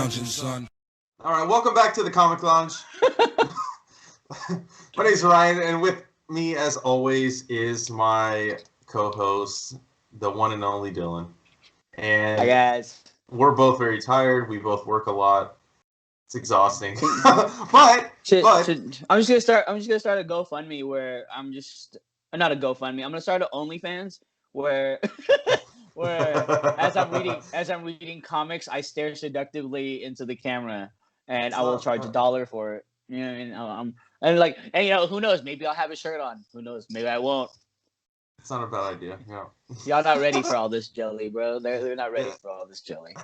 lounging, son. All right, welcome back to the Comic Lounge. My name's Ryan, and with me, as always, is my co-host, the one and only Dylan. And hi guys. We're both very tired. We both work a lot. It's exhausting. but I'm just gonna start a GoFundMe where I'm just not a GoFundMe. I'm gonna start an OnlyFans where as I'm reading comics, I stare seductively into the camera, and I will charge $1 for it. You know what I mean? And who knows? Maybe I'll have a shirt on. Who knows? Maybe I won't. It's not a bad idea. Yeah. Y'all not ready for all this jelly, bro. They're not ready for all this jelly.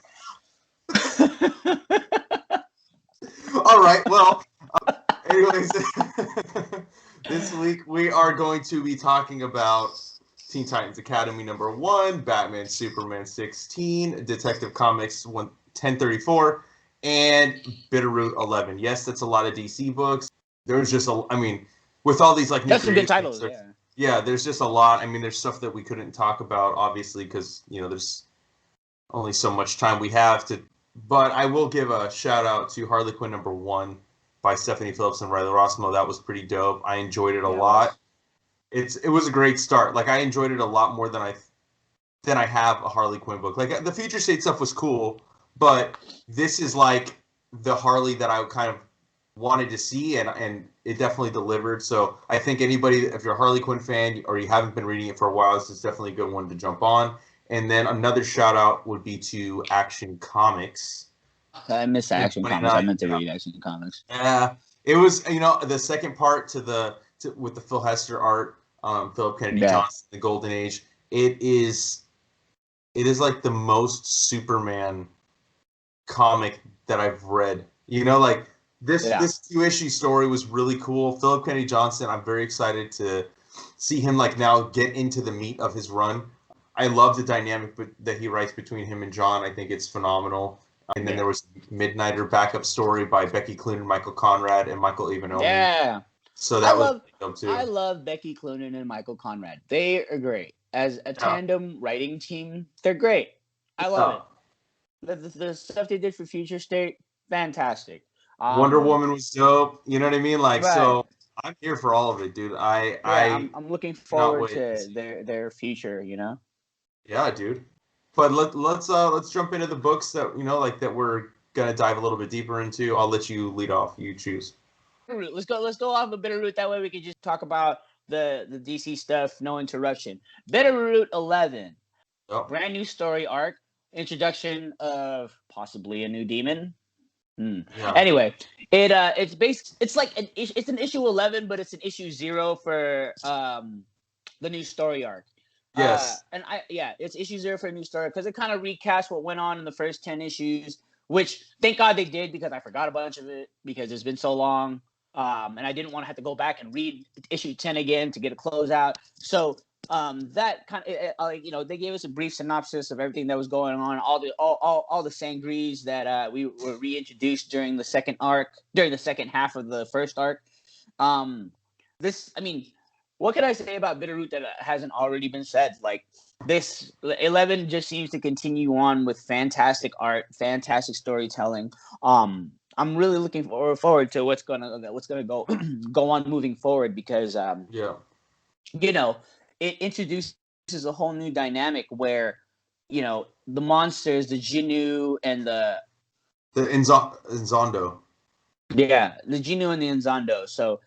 All right. Well, anyways, this week we are going to be talking about Teen Titans Academy #1, Batman Superman 16, Detective Comics 1034, and Bitterroot 11. Yes, that's a lot of DC books. There's just with all these that's some good titles. Yeah, there's just a lot. I mean, there's stuff that we couldn't talk about, obviously, because there's only so much time we have to. But I will give a shout out to Harley Quinn #1 by Stephanie Phillips and Riley Rossmo. That was pretty dope. I enjoyed it a lot. It was a great start. Like, I enjoyed it a lot more than I have a Harley Quinn book. Like, the Future State stuff was cool, but this is like the Harley that I kind of wanted to see, and it definitely delivered. So I think anybody, if you're a Harley Quinn fan or you haven't been reading it for a while, this is definitely a good one to jump on. And then another shout out would be to Action Comics. I miss Action Comics. I meant to read Action Comics. Yeah, it was the second part with the Phil Hester art, Philip Kennedy Johnson, the Golden Age. It is like the most Superman comic that I've read. This 2-issue story was really cool. Philip Kennedy Johnson, I'm very excited to see him now get into the meat of his run. I love the dynamic that he writes between him and John. I think it's phenomenal. And then there was Midnighter backup story by Becky Cloonan, Michael Conrad, and Michael Avenomi. Yeah. So that was dope too. I love Becky Cloonan and Michael Conrad. They are great. As a tandem writing team, they're great. I love it. The stuff they did for Future State, fantastic. Wonder Woman was dope. You know what I mean? So I'm here for all of it, dude. I'm looking forward to their future. Yeah, dude. But let's jump into the books that that we're gonna dive a little bit deeper into. I'll let you lead off. You choose. Let's go off a Bitterroot. That way we can just talk about the DC stuff, no interruption. Bitterroot 11, brand new story arc, introduction of possibly a new demon. Yeah. Anyway, it's an issue 11, but it's an issue 0 for the new story arc. Yes. It's issue 0 for a new story because it kind of recasts what went on in the first 10 issues, which thank God they did because I forgot a bunch of it because it's been so long. And I didn't want to have to go back and read issue 10 again to get a closeout. So that kind of, they gave us a brief synopsis of everything that was going on, all the sangries that we were reintroduced during the second half of the first arc. What can I say about Bitterroot that hasn't already been said? Like, this 11 just seems to continue on with fantastic art, fantastic storytelling. I'm really looking forward to what's gonna go on moving forward because it introduces a whole new dynamic where the monsters, the Jinnu and the Inzondo. Yeah, the Jinnu and the Inzondo. So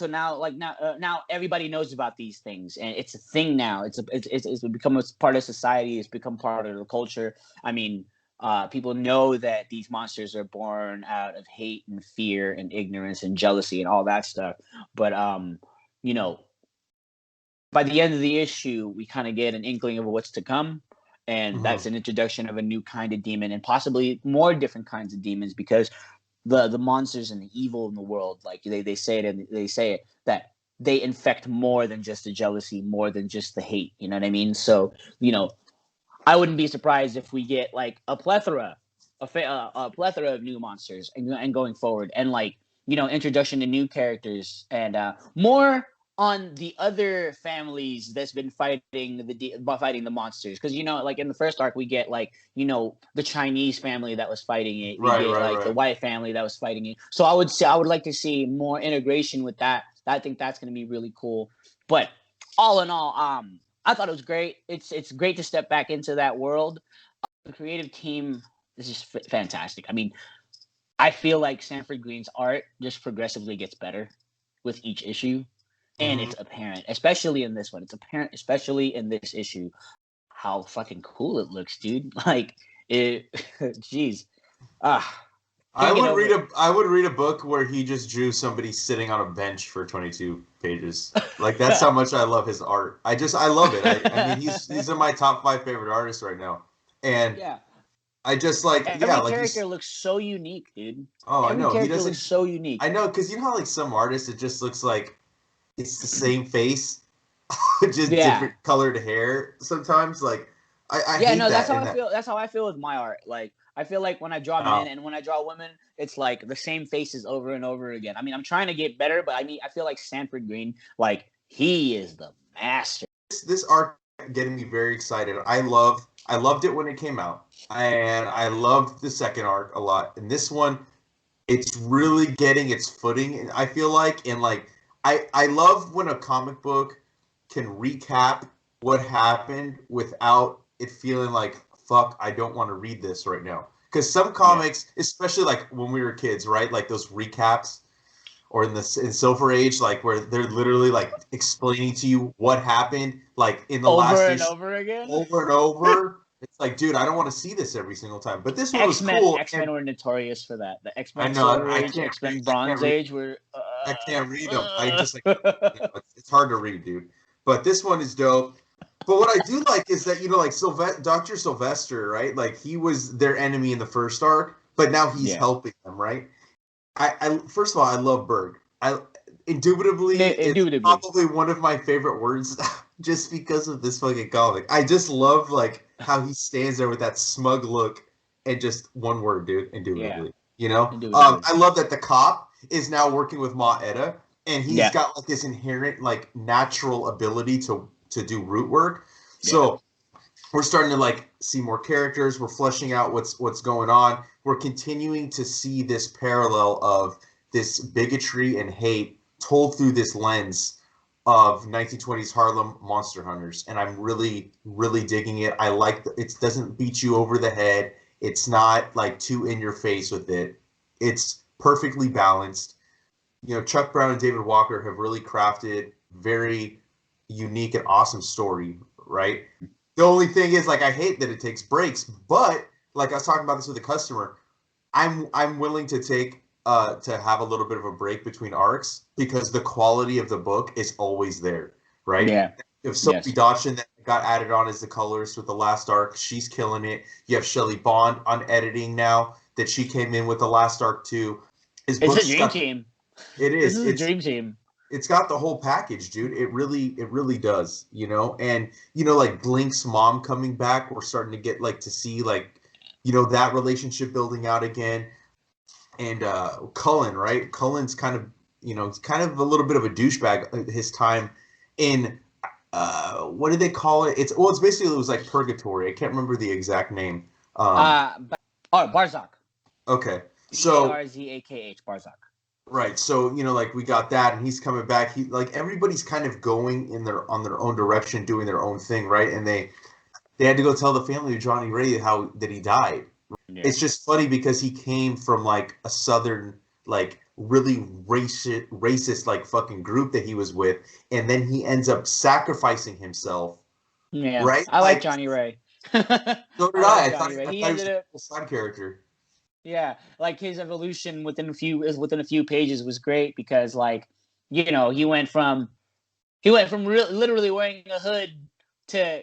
now everybody knows about these things, and it's a thing now. It's become a part of society. It's become part of the culture. I mean, people know that these monsters are born out of hate and fear and ignorance and jealousy and all that stuff. But by the end of the issue, we kind of get an inkling of what's to come, and that's an introduction of a new kind of demon and possibly more different kinds of demons because the monsters and the evil in the world, like they say it that they infect more than just the jealousy, more than just the hate. You know what I mean? So I wouldn't be surprised if we get like a plethora of new monsters and going forward, and introduction to new characters and more on the other families that's been fighting the monsters, because like in the first arc we get like the Chinese family that was fighting it, we Right, get right, like the right. white family that was fighting it. So I would like to see more integration with that. I think that's going to be really cool. But all in all, I thought it was great. It's great to step back into that world. The creative team is just fantastic. I mean, I feel like Sanford Green's art just progressively gets better with each issue. And Hmm. it's apparent, especially in this one. It's apparent, especially in this issue, how fucking cool it looks, dude. Like it, jeez. Ah, I can't get would over read it. a book where he just drew somebody sitting on a bench for 22 pages. Like that's how much I love his art. I love it. I mean he's in my top 5 favorite artists right now. And Yeah, I just like, yeah, every like character he's, looks so unique, dude. oh, I Every know. He character looks doesn't, so unique. I know, because you know how like some artists it just looks like it's the same face, just Yeah, different colored hair sometimes. Like I yeah. hate No, that's that how in I that. feel. That's how I feel with my art. Like I feel like when I draw men Oh. and when I draw women, it's like the same faces over and over again. I mean, I'm trying to get better, but I mean, I feel like Sanford Green, like he is the master. This arc getting me very excited. I loved it when it came out, and I loved the second arc a lot. And this one, it's really getting its footing. I feel like, and like I love when a comic book can recap what happened without it feeling like fuck. I don't want to read this right now. Because some Yeah. comics, especially like when we were kids, right? Like those recaps or in Silver Age, like where they're literally like explaining to you what happened, like in the Over last and issue, over again. over and over. It's like, dude, I don't want to see this every single time. But this one was X-Men cool, X-Men and were notorious for that. The I X-Men know Silver I Age, can't read, X-Men Bronze Age were I can't read them. I just like, you know, it's hard to read, dude. But this one is dope. But what I do like is that like Dr. Sylvester, right? Like he was their enemy in the first arc, but now he's yeah. helping them, right? I first of all, I love Berg. I indubitably, it's Indubitably. probably one of my favorite words, just because of this fucking comic. I just love like how he stands there with that smug look and just one word, dude. Yeah. Indubitably, you know. Indubitably. I love that the cop is now working with Ma Etta, and he's Yeah. got like this inherent like natural ability to do root work. Yeah. So we're starting to like see more characters. We're fleshing out what's going on. We're continuing to see this parallel of this bigotry and hate told through this lens of 1920s Harlem monster hunters, and I'm really really digging it. I like it doesn't beat you over the head. It's not like too in your face with it. It's perfectly balanced. Chuck Brown and David Walker have really crafted very unique and awesome story, right? The only thing is, like, I hate that it takes breaks, but like I was talking about this with a customer, I'm willing to take to have a little bit of a break between arcs because the quality of the book is always there, right? Yeah. If Sophie Yes. Dodson that got added on as the colorist with the last arc, she's killing it. You have Shelley Bond on editing now that she came in with the last arc too. His It's a books dream got team. it This is is a dream team. it's got the whole package, dude. It really does, And like Blink's mom coming back, we're starting to get like to see like, that relationship building out again. And Cullen, right? Cullen's kind of, he's kind of a little bit of a douchebag his time in what did they call it? It's basically it was like purgatory. I can't remember the exact name. Uh, Barzak. Okay. So Barzakh. Barzak. right. So, like we got that and he's coming back. He like everybody's kind of going on their own direction, doing their own thing, right? And they had to go tell the family of Johnny Ray how that he died. Yeah. It's just funny because he came from like a southern like really racist like fucking group that he was with, and then he ends up sacrificing himself, Yeah. right? I like Like Johnny Ray. so I did like I. I thought Johnny Ray. I He thought he was ended a up cool side character. Yeah, like his evolution within a few pages was great because like he went from literally wearing a hood to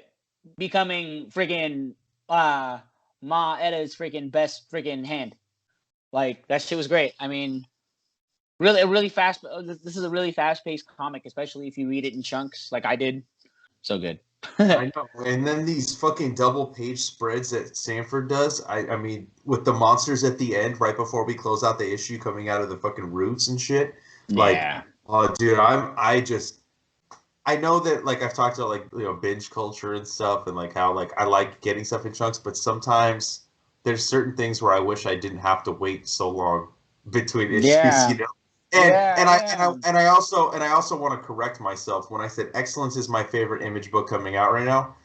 becoming freaking Ma Etta's freaking best freaking hand. Like that shit was great. I mean, really a really fast. This is a really fast paced comic, especially if you read it in chunks like I did. So good. I know. And then these fucking double page spreads that Sanford does. I mean, with the monsters at the end, right before we close out the issue, coming out of the fucking roots and shit. Like, Yeah. oh, dude, I know that like I've talked about like binge culture and stuff, and like how like I like getting stuff in chunks, but sometimes there's certain things where I wish I didn't have to wait so long between issues, Yeah, And yeah, and I and I yeah. and I also want to correct myself when I said Excellence is my favorite Image book coming out right now.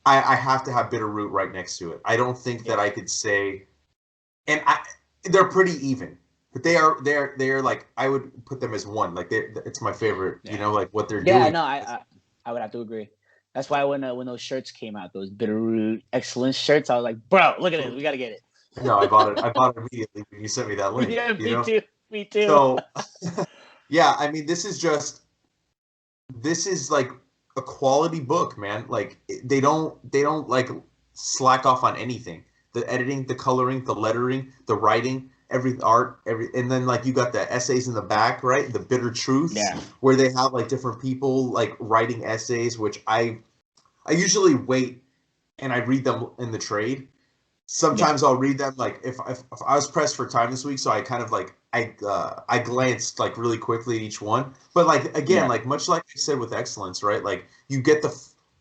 I have to have Bitterroot right next to it. I don't think that Yeah. I could say, and they're pretty even, but they are like I would put them as one. Like it's my favorite. Yeah. Like what they're Yeah, doing. no, I would have to agree. That's why when those shirts came out, those Bitterroot Excellence shirts, I was like, bro, look at this, we gotta get No, I bought it. I it. bought it immediately when you sent me that link. Yeah, me too. Me too. So yeah, I mean, this is like a quality book, man. Like they don't like slack off on anything. The editing, the coloring, the lettering, the writing, every art, and then like you got the essays in the back, right? The bitter truths, Yeah. where they have like different people like writing essays, which I usually wait and I read them in the trade. Yeah. Sometimes I'll read them like if I was pressed for time this week, so I kind of like I glanced like really quickly at each one. But like again, Yeah. like much like I said with Excellence, right? Like you get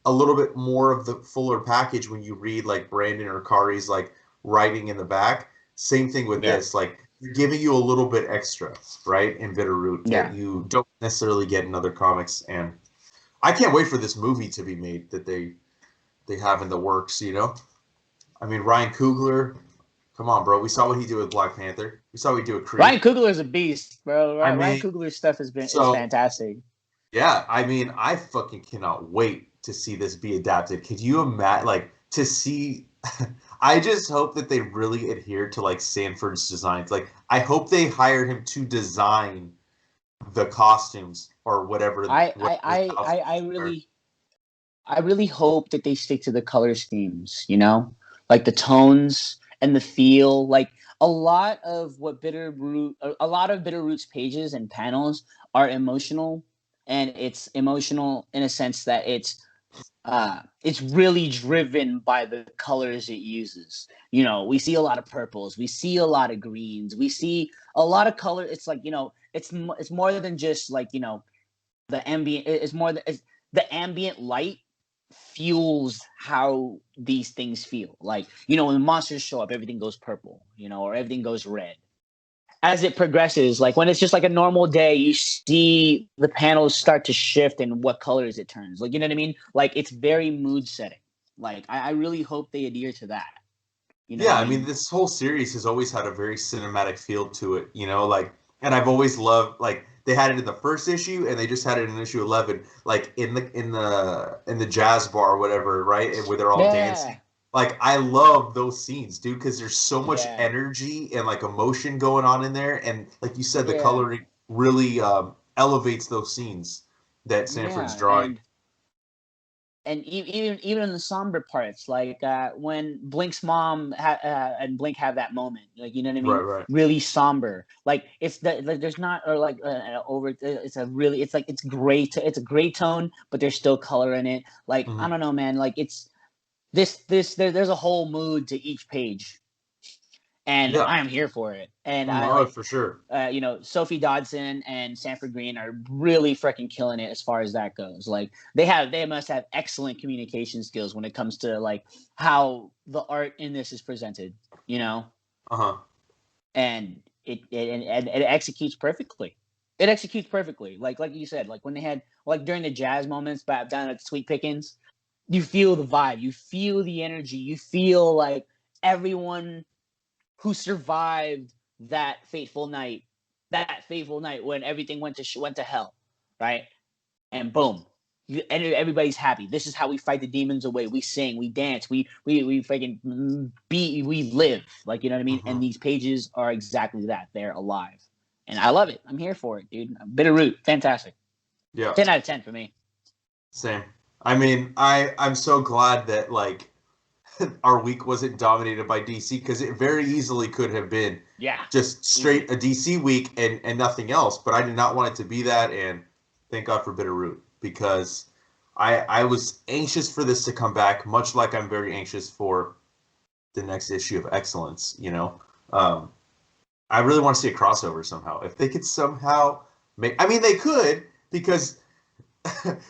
a little bit more of the fuller package when you read like Brandon or Kari's like writing in the back. Same thing with Yeah. this, like they're giving you a little bit extra, right, in Bitterroot that Yeah. you don't necessarily get in other comics. And I can't wait for this movie to be made that they have in the works. I mean, Ryan Coogler, come on, bro. We saw what he did with Black Panther. We saw what he did with Ryan Creed. Coogler's a beast, bro. I Ryan mean, Coogler's stuff is so fantastic. yeah, I mean, I fucking cannot wait to see this be adapted. Could you imagine, like, to see? I just hope that they really adhere to like Sanford's designs. Like, I hope they hired him to design the costumes or I I whatever the I I, outfits I are. really I really hope that they stick to the color schemes, like the tones and the feel. Like a lot of Bitterroot's pages and panels are emotional, and it's emotional in a sense that it's really driven by the colors it uses. We see a lot of purples, we see a lot of greens, we see a lot of color. It's like it's more than just like the ambient. It's more than it's, the ambient light fuels how these things feel. Like when the monsters show up, everything goes purple, or everything goes red. As it progresses, like when it's just like a normal day, you see the panels start to shift and what colors it turns. Like, you know what I mean? Like it's very mood setting. Like I really hope they adhere to that. You know what Yeah, I I mean, mean? this whole series has always had a very cinematic feel to it, like, and I've always loved like they had it in the first issue and they just had it in issue 11, like in the jazz bar or whatever, right? And where they're all dancing. Yeah, Like I love those scenes, dude, because there's so much yeah, energy and like emotion going on in there, and like you said, the yeah, coloring really elevates those scenes that Sanford's yeah. drawing. And even in the somber parts, like when Blink's mom and Blink have that moment, like you know what I Right, mean, right. really somber. Like it's that like, there's not or like over. It's a really it's like it's great. It's a gray tone, but there's still color in it. Like I Hmm. don't know, man. Like it's there's a whole mood to each page, and Yeah. I am here for it. And I Oh, like for sure. Sophie Dodson and Sanford Green are really freaking killing it as far as that goes. Like they must have excellent communication skills when it comes to like how the art in this is presented, Uh-huh. and it executes perfectly. It executes perfectly. Like you said, like when they had like during the jazz moments back down at Sweet Pickens, you feel the vibe, you feel the energy, you feel like everyone who survived that fateful night when everything went to hell, right? And boom, everybody's happy. This is how we fight the demons away. We sing, we dance, we freaking we live. Like you know what I mean. Hmm. And these pages are exactly that. They're alive, and I love it. I'm here for it, dude. Bitterroot, fantastic. Yeah. 10 out of 10 for me. Same. I mean, I'm so glad that like our week wasn't dominated by DC because it very easily could have been Yeah, just easy. straight a DC week and nothing else. But I did not want it to be that, and thank God for Bitterroot because I was anxious for this to come back, much like I'm very anxious for the next issue of Excellence. I really want to see a crossover somehow. If they could somehow make, I mean, they could because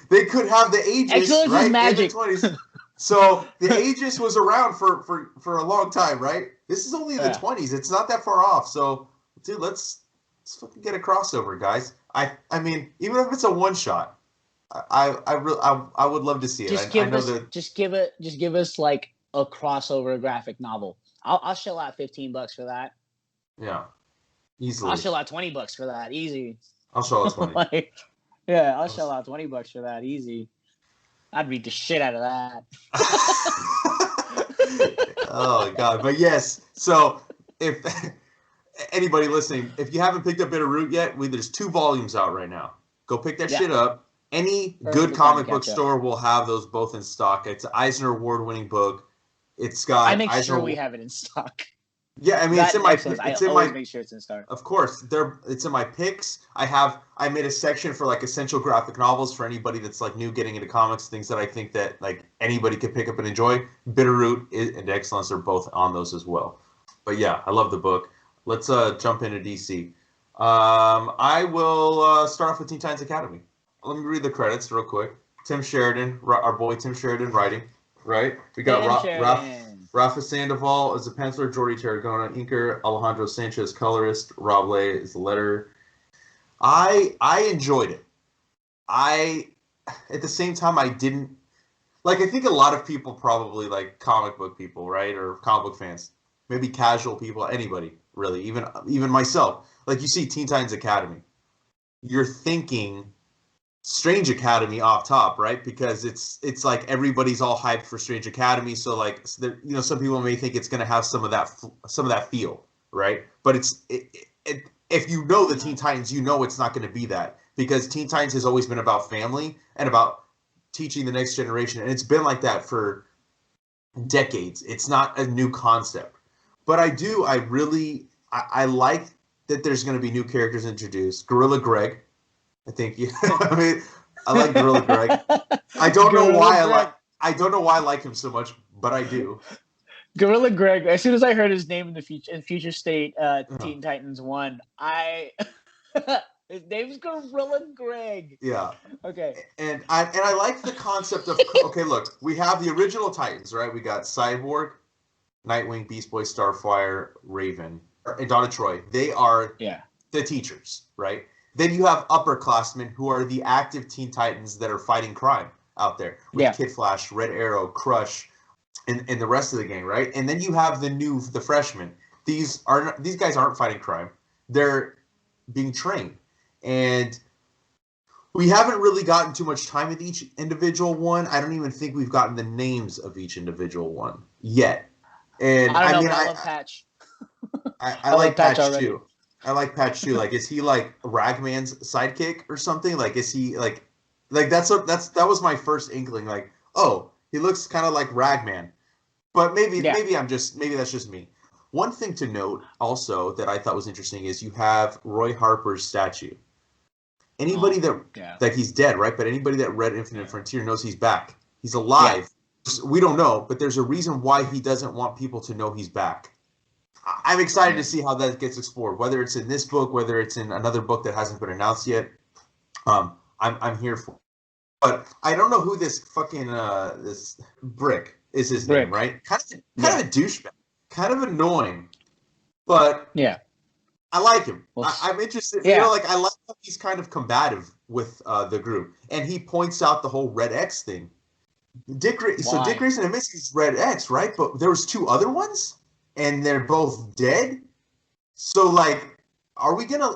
they could have the Aegis, Excellence right, is in the magic. 20s. So the Aegis was around for a long time, right? This is only in the Yeah. 20s. It's not that far off. So, dude, let's fucking get a crossover, guys. I mean, even if it's a one shot, I would love to see it. I know that. Just give us like a crossover graphic novel. I'll shell out $15 for that. Yeah, I'll easily. shell out $20 for that, easy. I'll show it 20. Like, yeah, I'll shell out $20 for that, easy. I'd read the shit out of that. Oh God! But yes, so if anybody listening, if you haven't picked up Bitterroot yet, there's 2 volumes out right now. Go pick that shit up. Any good Perfect time comic to book catch up. store will have those both in stock. It's an Eisner Award-winning book. It's I got make Eisner. sure we have it in stock. Yeah, I mean That it's in my. excellence. I It's in always my. make sure it's in stock. Of course, it's in my picks. I made a section for like essential graphic novels for anybody that's like new getting into comics, things that I think that like anybody could pick up and enjoy. Bitterroot and Excellence are both on those as well. But yeah, I love the book. Let's jump into DC. I will start off with Teen Titans Academy. Let me read the credits real quick. Tim Sheridan, our boy Tim Sheridan writing, right? We got Rafa Sandoval as the penciler, Jordi Tarragona inker, Alejandro Sanchez colorist, Rob Lay is the letterer. I enjoyed it. At the same time I didn't like. I think a lot of people probably like comic book people, right, or comic book fans, maybe casual people, anybody really, even myself. Like you see Teen Titans Academy, you're thinking Strange Academy off top, right? Because it's like everybody's all hyped for Strange Academy, so like some people may think it's going to have some of that feel, right? But if you know the Teen Titans, you know it's not going to be that, because Teen Titans has always been about family and about teaching the next generation, and it's been like that for decades. It's not a new concept, but I like that there's going to be new characters introduced. Gorilla Greg. I think I mean, I like Gorilla Greg. I don't know why I like him so much, but I do. Gorilla Greg. As soon as I heard his name in Future State Teen Titans 1, his name's Gorilla Greg. Yeah. Okay. And I like the concept of okay, look, we have the original Titans, right? We got Cyborg, Nightwing, Beast Boy, Starfire, Raven, and Donna Troy. They are the teachers, right? Then you have upperclassmen who are the active Teen Titans that are fighting crime out there with Kid Flash, Red Arrow, Crush, and the rest of the gang, right? And then you have the freshmen. These guys aren't fighting crime; they're being trained, and we haven't really gotten too much time with each individual one. I don't even think we've gotten the names of each individual one yet. And I love Patch. I like Patch too. I like Patch too. Like, is he like Ragman's sidekick or something? Like, is he like that was my first inkling. Like, oh, he looks kind of like Ragman, but maybe that's just me. One thing to note also that I thought was interesting is you have Roy Harper's statue. Anybody that he's dead, right? But anybody that read Infinite Frontier knows he's back. He's alive. Yeah. We don't know, but there's a reason why he doesn't want people to know he's back. I'm excited to see how that gets explored, whether it's in this book, whether it's in another book that hasn't been announced yet. I'm here for it. But I don't know who this fucking this Brick is his name, right? Kind of a douchebag, kind of annoying, but I like him. I'm interested. Yeah. I like how he's kind of combative with the group, and he points out the whole Red X thing. Dick Grayson admits he's Red X, right? But there was 2 other ones, and they're both dead. So, like,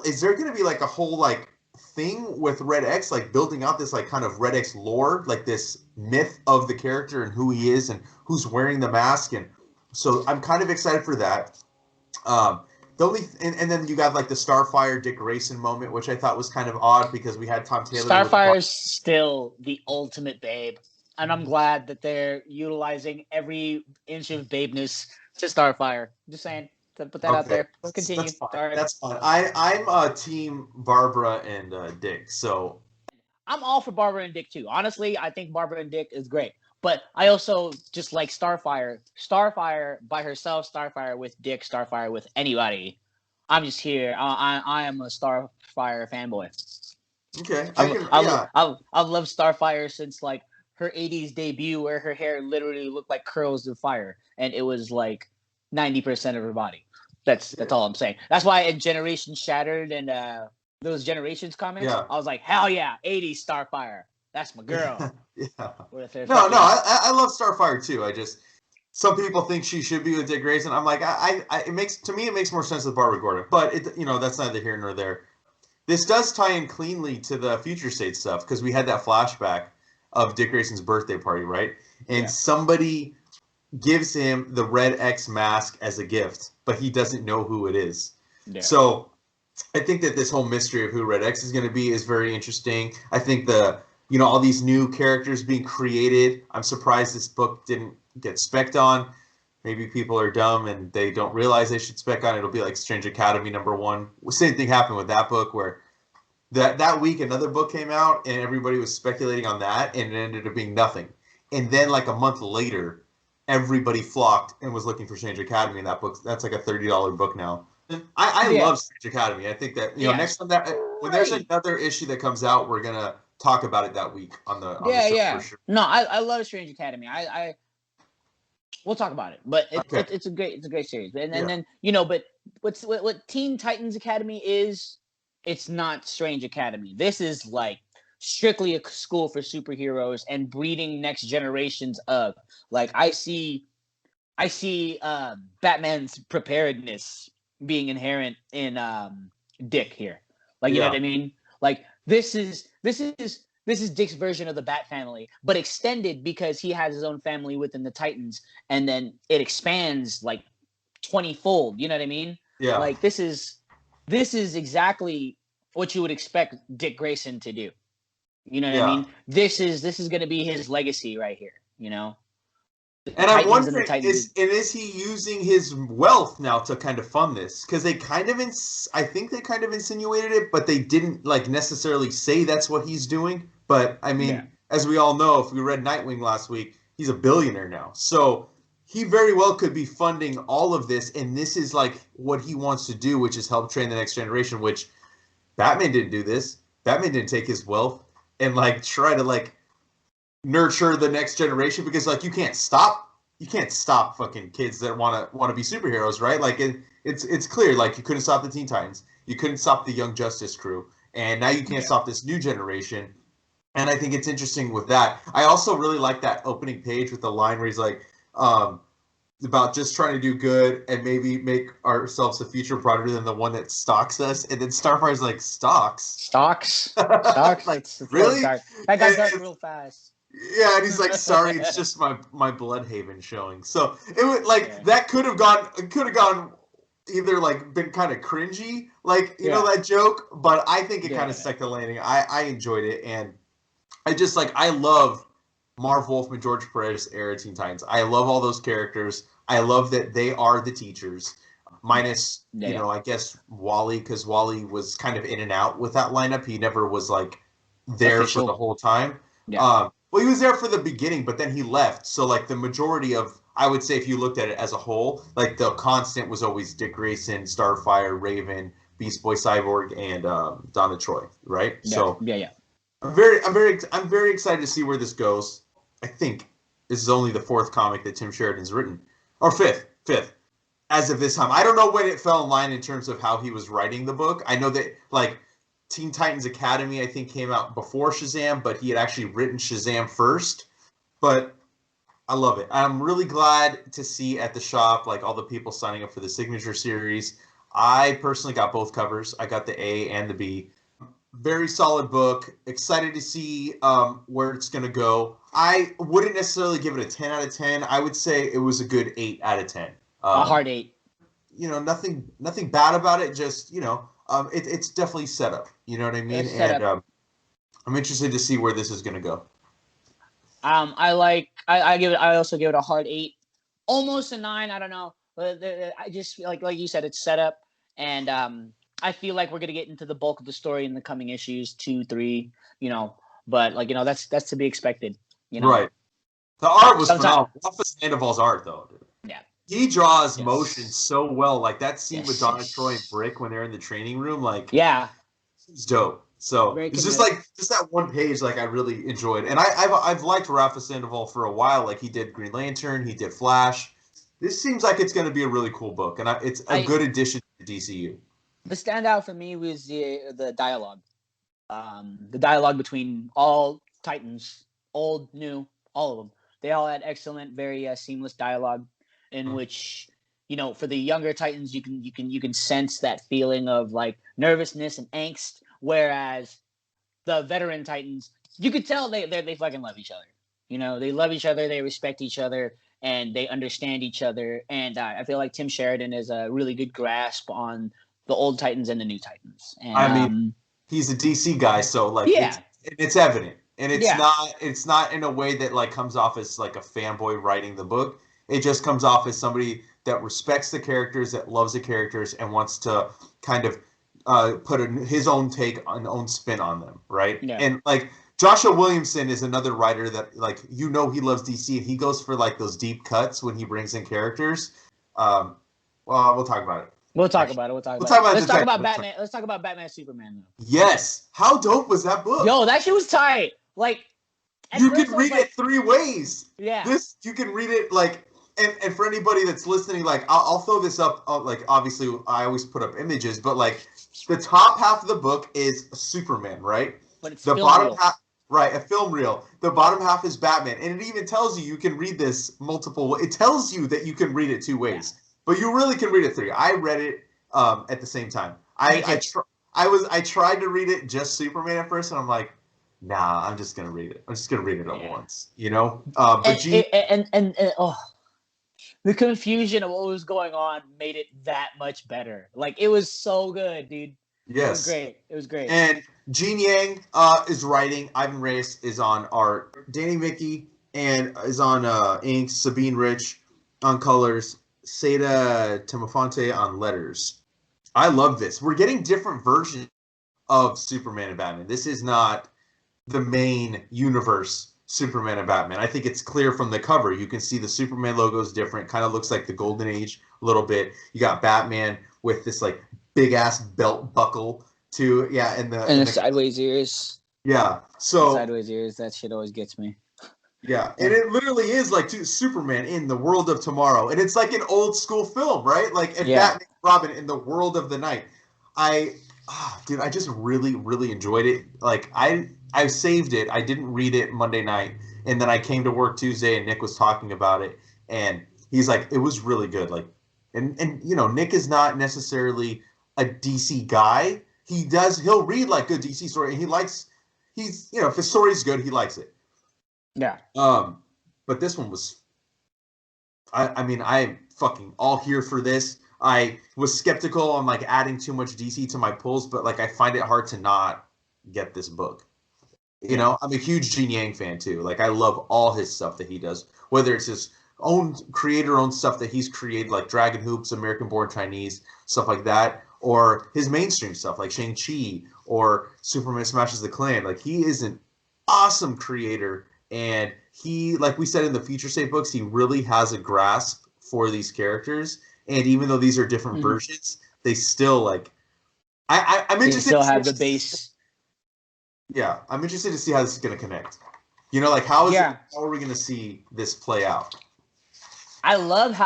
is there gonna be like a whole like thing with Red X, like building out this like kind of Red X lore, like this myth of the character and who he is and who's wearing the mask, and so I'm kind of excited for that. And then you got like the Starfire Dick Grayson moment, which I thought was kind of odd because we had Tom Taylor. Starfire's still the ultimate babe, and I'm glad that they're utilizing every inch of babeness to Starfire. Just saying, to put that out there. Let's continue. That's fine. I'm team Barbara and Dick, so I'm all for Barbara and Dick too. Honestly, I think Barbara and Dick is great. But I also just like Starfire. Starfire by herself, Starfire with Dick, Starfire with anybody. I'm just here. I am a Starfire fanboy. Okay, I've loved Starfire since like her '80s debut, where her hair literally looked like curls of fire, and it was like 90% of her body. That's all I'm saying. That's why in Generation Shattered and those Generations comics, Yeah. I was like, hell yeah, '80s Starfire. That's my girl. Yeah. With her No, fucking... I love Starfire too. I just some people think she should be with Dick Grayson. I'm like, it makes more sense with Barbara Gordon, but that's neither here nor there. This does tie in cleanly to the Future State stuff because we had that flashback of Dick Grayson's birthday party, right? And somebody gives him the Red X mask as a gift, but he doesn't know who it is. Yeah. So I think that this whole mystery of who Red X is going to be is very interesting. I think all these new characters being created. I'm surprised this book didn't get spec'd on. Maybe people are dumb and they don't realize they should spec on it. It'll be like Strange Academy #1. Same thing happened with that book where that week another book came out and everybody was speculating on that and it ended up being nothing. And then like a month later, everybody flocked and was looking for Strange Academy, and that book, that's like a $30 book now. I love Strange Academy. I think that next time when there's another issue that comes out, we're gonna talk about it that week on the show for sure. No, I love Strange Academy. We'll talk about it, but it's a great series. And then but what Teen Titans Academy is, it's not Strange Academy. This is like strictly a school for superheroes and breeding next generations of. Like I see Batman's preparedness being inherent in Dick here. Like you know what I mean? Like this is Dick's version of the Bat family, but extended because he has his own family within the Titans, and then it expands like 20-fold. You know what I mean? Yeah. Like this is exactly what you would expect Dick Grayson to do. You know what I mean? This is going to be his legacy right here. You know. And I'm wondering, is he using his wealth now to kind of fund this? Because I think they kind of insinuated it, but they didn't like necessarily say that's what he's doing. But I mean, as we all know, if we read Nightwing last week, he's a billionaire now. So he very well could be funding all of this, and this is like what he wants to do, which is help train the next generation, which Batman didn't do this. Batman didn't take his wealth and like try to like nurture the next generation, because like you can't stop fucking kids that want to be superheroes, right? Like it's clear, like you couldn't stop the Teen Titans, you couldn't stop the Young Justice crew, and now you can't stop this new generation. And I think it's interesting with that. I also really like that opening page with the line where he's like about just trying to do good and maybe make ourselves a future brighter than the one that stalks us. And then Starfire's like, Stalks? Like, really? That got dark real fast. Yeah, and he's like, sorry, it's just my Bloodhaven showing. So it would like that could have gone either like been kind of cringy, like you know that joke, but I think it kind of stuck the landing. I enjoyed it, and I just like I love Marv Wolfman, George Perez era Teen Titans. I love all those characters. I love that they are the teachers, minus I guess Wally, because Wally was kind of in and out with that lineup. He never was like there for the whole time. Yeah. Well, he was there for the beginning, but then he left. So, like, the majority of, I would say, if you looked at it as a whole, like, the constant was always Dick Grayson, Starfire, Raven, Beast Boy, Cyborg, and Donna Troy, right? Yeah. So, yeah. I'm very excited to see where this goes. I think this is only the 4th comic that Tim Sheridan's written, or 5th, as of this time. I don't know when it fell in line in terms of how he was writing the book. I know that, like, Teen Titans Academy, I think, came out before Shazam, but he had actually written Shazam first. But I love it. I'm really glad to see at the shop, like, all the people signing up for the Signature Series. I personally got both covers. I got the A and the B. Very solid book. Excited to see where it's going to go. I wouldn't necessarily give it a 10 out of 10. I would say it was a good 8 out of 10. A hard 8. Nothing bad about it, just, it's definitely set up. You know what I mean? And I'm interested to see where this is going to go. I also give it a hard 8, almost a 9. I don't know. I just like you said, it's set up, and I feel like we're going to get into the bulk of the story in the coming issues 2, 3. But that's to be expected. Right. The art was phenomenal. Love Sandoval's art, though, dude. Yeah. He draws motion so well. Like that scene with Donna Troy and Brick when they're in the training room, like it's dope. So Very it's just kinetic. like just that one page like I really enjoyed, and I've liked Rafa Sandoval for a while. Like he did Green Lantern, he did Flash. This seems like it's going to be a really cool book, and it's a good addition to DCU. The standout for me was the dialogue. The dialogue between all Titans, old, new, all of them. They all had excellent, very seamless dialogue, in which, you know, for the younger Titans, you can sense that feeling of like nervousness and angst, whereas the veteran Titans, you could tell they fucking love each other. You know, they love each other, they respect each other, and they understand each other. And I feel like Tim Sheridan is a really good grasp on the old Titans and the new Titans. And I mean, he's a DC guy, so like yeah, it's evident, and Yeah. it's not in a way that like comes off as like a fanboy writing the book. It just comes off as somebody that respects the characters, that loves the characters, and wants to kind of put his own take, an own spin on them, right? Yeah. And like Joshua Williamson is another writer that like he loves DC, and he goes for like those deep cuts when he brings in characters. Well, we'll talk about it. We'll talk about it. Let's talk about Batman. Let's talk about Batman Superman though. Yes. How dope was that book? Yo, that shit was tight. Like you can read it 3 ways. Yeah. This you can read it like and for anybody that's listening, like I'll throw this up. Like obviously I always put up images, but like the top half of the book is Superman, right? But it's the bottom half, right? A film reel. The bottom half is Batman, and it even tells you can read this multiple ways. It tells you that you can read it 2 ways. Yeah. But you really can read it 3. I read it at the same time. I tried to read it just Superman at first, and I'm like, nah, I'm just gonna read it. I'm just gonna read it at once, you know. The confusion of what was going on made it that much better. Like it was so good, dude. Yes, it was great. It was great. And Gene Yang is writing. Ivan Reyes is on art. Danny Mickey and is on inks. Sabine Rich on colors. Seda Timofonte on letters. I love this. We're getting different versions of Superman and Batman. This is not the main universe Superman and Batman. I think it's clear from the cover. You can see the Superman logo is different. Kind of looks like the Golden Age a little bit. You got Batman with this like big ass belt buckle too. Yeah, and the sideways ears. Yeah. So sideways ears. That shit always gets me. Yeah, and it literally is like Superman in the world of tomorrow, and it's like an old school film, right? Like Batman and Robin in the world of the night. I just really, really enjoyed it. Like I saved it. I didn't read it Monday night, and then I came to work Tuesday, and Nick was talking about it, and he's like, it was really good. Like, and you know, Nick is not necessarily a DC guy. He'll read like good DC story, and he's you know, if the story's good, he likes it. Yeah. But this one was. I mean, I'm fucking all here for this. I was skeptical on like adding too much DC to my pulls, but like I find it hard to not get this book. You know, I'm a huge Gene Yang fan too. Like I love all his stuff that he does, whether it's his own creator-owned stuff that he's created, like Dragon Hoops, American Born Chinese, stuff like that, or his mainstream stuff like Shang-Chi or Superman Smashes the Klan. Like he is an awesome creator. And he, like we said in the Future State books, he really has a grasp for these characters. And even though these are different versions, they still like. I'm interested. They still have the base. Yeah, I'm interested to see how this is going to connect. You know, like how are we going to see this play out? I love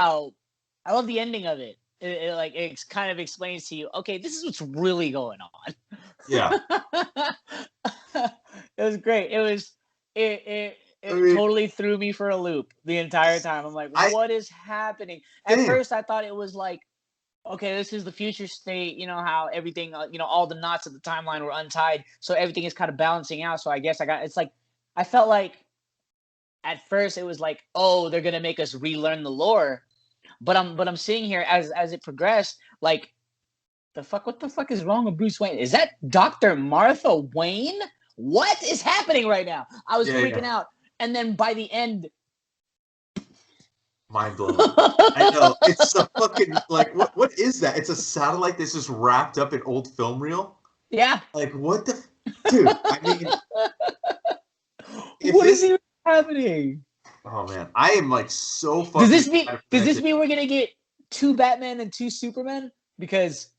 the ending of it. It kind of explains to you, okay, this is what's really going on. Yeah, it was great. It totally threw me for a loop the entire time. I'm like, what is happening? At first, I thought it was like, okay, this is the future state. You know how everything, all the knots of the timeline were untied, so everything is kind of balancing out. So I guess I felt like at first it was like, oh, they're gonna make us relearn the lore, but I'm seeing here as it progressed, like, what the fuck is wrong with Bruce Wayne? Is that Dr. Martha Wayne? What is happening right now? I was freaking out. And then by the end, mind blown. I know. It's a fucking, like, what is that? It's a satellite that's just wrapped up in old film reel? Yeah. Like, what the... Dude, I mean... What is even happening? Oh, man. I am, like, so fucking... Does this mean we're going to get 2 Batman and 2 Superman? Because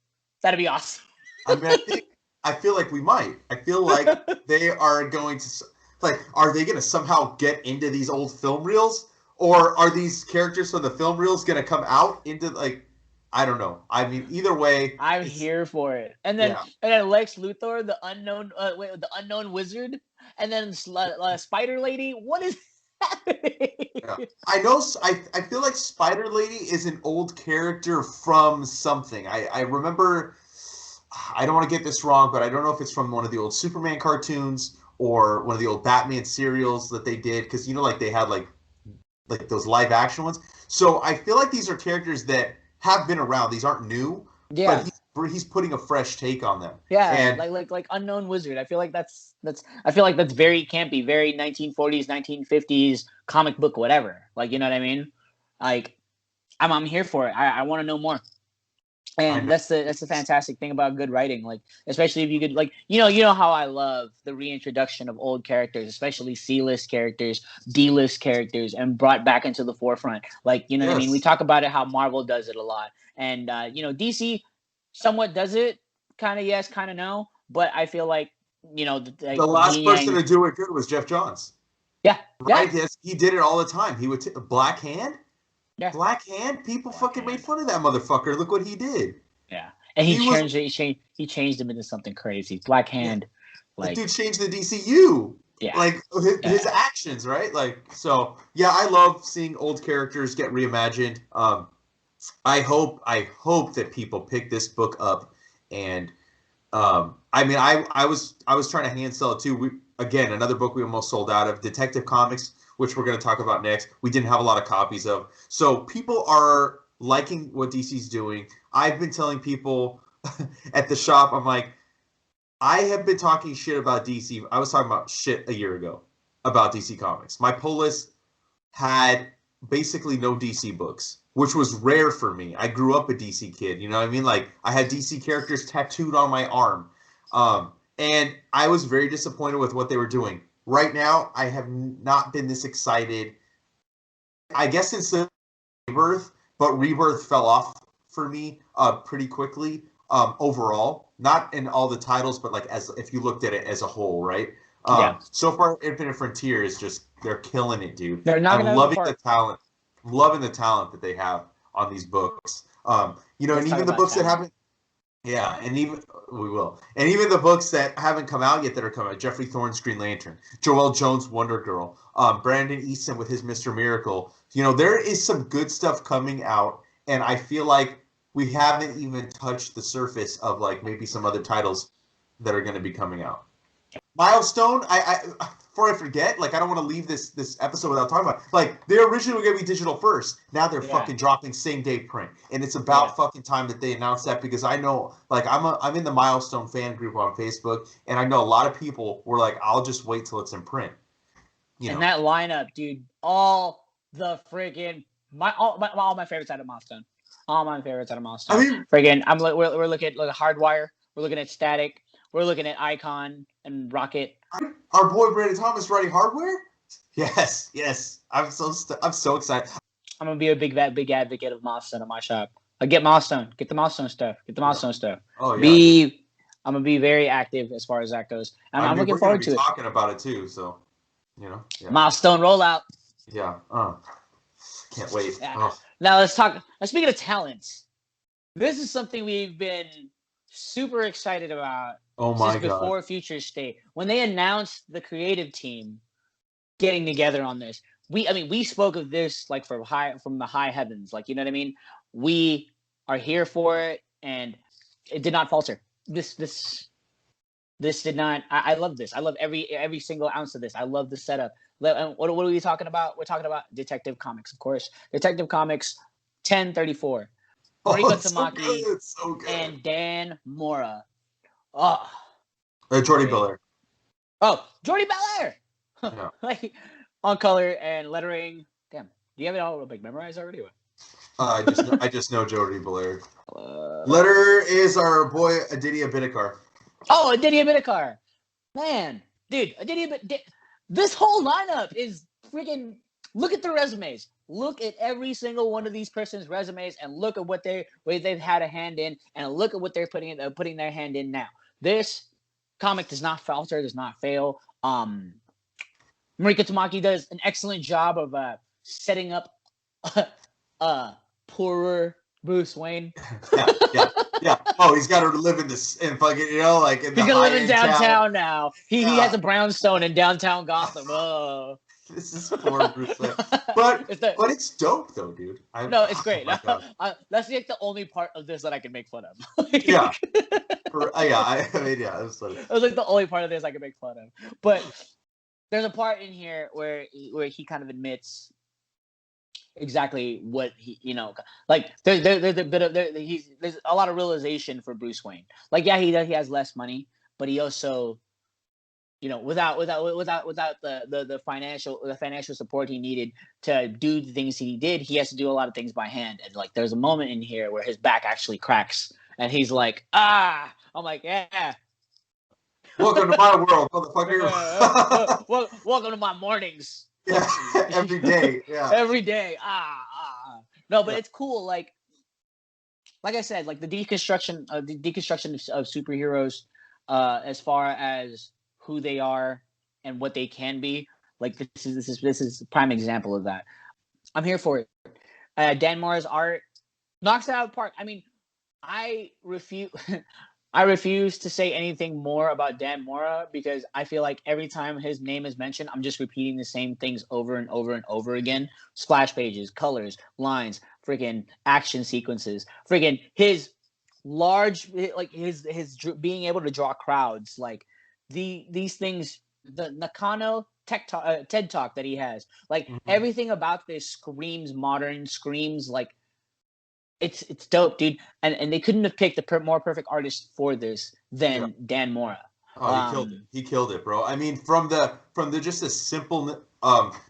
that'd be awesome. I mean, I feel like we might. I feel like they are going to, like, are they going to somehow get into these old film reels? Or are these characters from the film reels going to come out into, like, I don't know. I mean, either way, I'm it's, here for it. And then yeah. Lex Luthor, the unknown wizard, and then Spider Lady. What is happening? Yeah. I know. I feel like Spider Lady is an old character from something. I remember. I don't want to get this wrong, but I don't know if it's from one of the old Superman cartoons or one of the old Batman serials that they did, because like they had like those live action ones. So I feel like these are characters that have been around. These aren't new, Yeah. but he's putting a fresh take on them. Yeah, And like unknown wizard. I feel like that's I feel like that's very campy, very 1940s, 1950s comic book, whatever. Like, you know what I mean? Like, I'm here for it. I want to know more. I And know. that's the fantastic thing about good writing. Like, especially if you could, like, you know how I love the reintroduction of old characters, especially C-list characters, D-list characters, and brought back into the forefront. Like, you know what I mean? We Yes. talk about it how Marvel does it a lot, and DC somewhat does it, kind of yes, kind of no. But I feel like The like last Yin person Yang, to do it good was Jeff Johns. yeah, yeah, Right? Yes, he did it all the time. He would Black Hand. yeah, Black Hand. People Black fucking made Hand, fun of that motherfucker. Look what he did. yeah. And He was he changed him into something crazy. Black yeah. Hand, That like dude changed the DCU. yeah, Like his yeah. actions, right? Like so. Yeah, I love seeing old characters get reimagined. I hope that people pick this book up and I mean, I was trying to hand sell it too. Again, another book we almost sold out of, Detective Comics, which we're going to talk about next. We didn't have a lot of copies of, so people are liking what DC's doing. I've been telling people at the shop, I'm like, I have been talking shit about DC. I was talking about shit a year ago about DC Comics. My pull list had basically no DC books, which was rare for me. I grew up a DC kid, you know what I mean? Like I had DC characters tattooed on my arm. And I was very disappointed with what they were doing. Right now, I have not been this excited. I guess since Rebirth, but Rebirth fell off for me pretty quickly overall. Not in all the titles, but like as if you looked at it as a whole, right? Yeah. So far, Infinite Frontier is just they're killing it, dude. They're knocking I'm it out of the loving the park. talent. I'm loving the talent that they have on these books. Let's And talk even the about books that talent. haven't. Yeah, and even we will, and even the books that haven't come out yet that are coming out. Jeffrey Thorne's Green Lantern, Joelle Jones Wonder Girl, Brandon Easton with his Mr. Miracle. There is some good stuff coming out, and I feel like we haven't even touched the surface of like maybe some other titles that are going to be coming out. Milestone, before I forget, like I don't want to leave this episode without talking about it. Like they originally were gonna be digital first. Now they're Yeah. fucking dropping same day print, and it's about fucking time that they announced that because I know, like I'm in the Milestone fan group on Facebook, and I know a lot of people were like, I'll just wait till it's in print. And that lineup, dude, all the friggin' all my favorites out of Milestone. All my favorites out of Milestone. I mean, friggin' we're looking at Hardwire. We're looking at Static. We're looking at Icon and Rocket. Our boy Brandon Thomas writing Hardware. Yes. I'm so excited. I'm gonna be a big advocate of Milestone at my shop. Get Milestone. Get the Milestone stuff. Get the Milestone stuff. Oh yeah. I'm gonna be very active as far as that goes. I'm looking we're forward gonna to be it. talking about it too. So, Yeah. Milestone rollout. Yeah. Can't wait. Yeah. Oh. Now let's talk. Now speaking of talents, this is something we've been super excited about Oh my since god. before Future State. When they announced the creative team getting together on this, we spoke of this like from the high heavens. Like, you know what I mean? We are here for it, and it did not falter. This did not. I love this. I love every single ounce of this. I love the setup. What are we talking about? We're talking about Detective Comics, of course. Detective Comics 1034. Mariko Tamaki so good. and Dan Mora. Oh. Jordy Belair. Oh, Jordy Belair. Yeah. Like on color and lettering. Damn. Do you have it all like memorized already? I just know Jordy Belair. Letter is our boy Aditya Bidikar. Oh, Aditya Bidikar. Man, dude, this whole lineup is freaking. Look at the resumes. Look at every single one of these person's resumes, and look at what they've had a hand in, and look at what they're putting their hand in now. This comic does not falter, does not fail. Mariko Tamaki does an excellent job of setting up poorer Bruce Wayne. Yeah. Oh, he's got to live in this and fucking, like in He's the gonna live in downtown town. now. He has a brownstone in downtown Gotham. Oh, this is poor Bruce Wayne. But it's dope though, dude. No, it's great. Oh that's like the only part of this that I can make fun of. Yeah. It was like the only part of this I can make fun of. But there's a part in here where he kind of admits exactly what he, like there's a bit of there's a lot of realization for Bruce Wayne. Like, yeah, he has less money, but he also, without the financial support he needed to do the things he did, he has to do a lot of things by hand. And like, there's a moment in here where his back actually cracks, and he's like, ah. I'm like, yeah. Welcome to my world, motherfucker. Welcome to my mornings. Yeah, every day. Yeah, every day. No, but it's cool. Like I said, like the deconstruction of superheroes, as far as who they are and what they can be. Like this is a prime example of that. I'm here for it. Dan Mora's art knocks it out of the park. I mean, I refuse to say anything more about Dan Mora because I feel like every time his name is mentioned, I'm just repeating the same things over and over and over again. Splash pages, colors, lines, freaking action sequences, freaking his large, like his being able to draw crowds, like these things, the Nakano TED Talk that he has, like everything about this screams modern, screams like it's dope, dude. And they couldn't have picked a more perfect artist for this than Dan Mora. Oh, he killed it. He killed it, bro. I mean, from the just a simple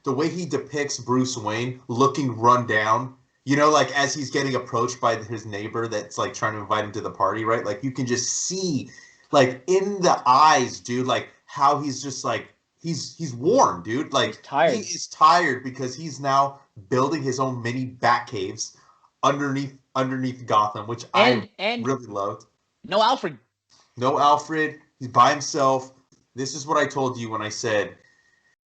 the way he depicts Bruce Wayne looking run down, like as he's getting approached by his neighbor that's like trying to invite him to the party, right? Like you can just see like in the eyes, dude, like how he's just like he's worn, dude. Like he's tired. He is tired because he's now building his own mini bat caves underneath Gotham, which I really loved. No Alfred. No Alfred. He's by himself. This is what I told you when I said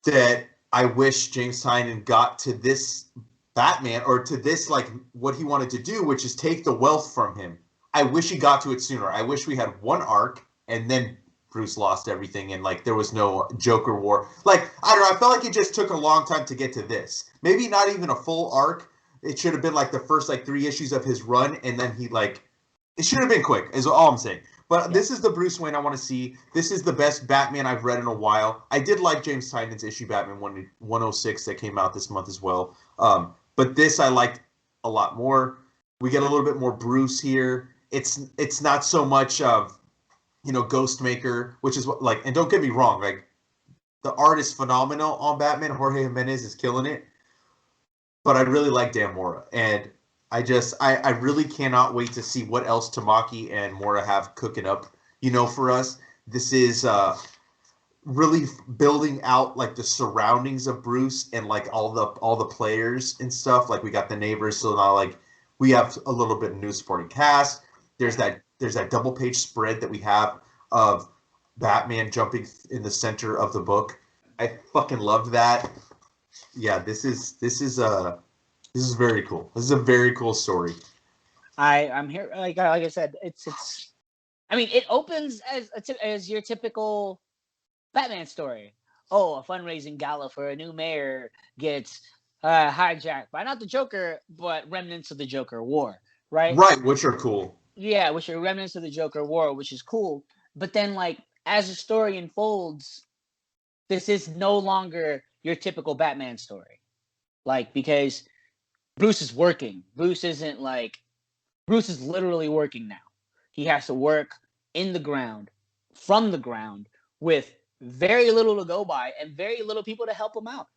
that I wish James Tynion got to this Batman, or to this, like, what he wanted to do, which is take the wealth from him. I wish he got to it sooner. I wish we had one arc, and then Bruce lost everything, and, like, there was no Joker war. Like, I don't know. I felt like it just took a long time to get to this. Maybe not even a full arc. It should have been like the first like 3 issues of his run, and then it should have been quick, is all I'm saying. But This is the Bruce Wayne I want to see. This is the best Batman I've read in a while. I did like James Tynion's issue Batman 106 that came out this month as well. But this I liked a lot more. We get a little bit more Bruce here. It's not so much of, Ghostmaker, which is what, like, and don't get me wrong, like the art is phenomenal on Batman. Jorge Jimenez is killing it. But I really like Dan Mora, and I really cannot wait to see what else Tamaki and Mora have cooking up, for us. This is really building out like the surroundings of Bruce and like all the players and stuff. Like we got the neighbors, so now like we have a little bit of new supporting cast. There's that double page spread that we have of Batman jumping in the center of the book. I fucking loved that. Yeah, this is very cool. This is a very cool story. I'm here, like I said, it's. I mean, it opens as your typical Batman story. Oh, a fundraising gala for a new mayor gets hijacked by not the Joker, but remnants of the Joker War, right? Right, which are cool. Yeah, which are remnants of the Joker War, which is cool. But then, like, as the story unfolds, this is no longer your typical Batman story. Like, because Bruce is working. Bruce is literally working now. He has to work in the ground, from the ground, with very little to go by and very little people to help him out.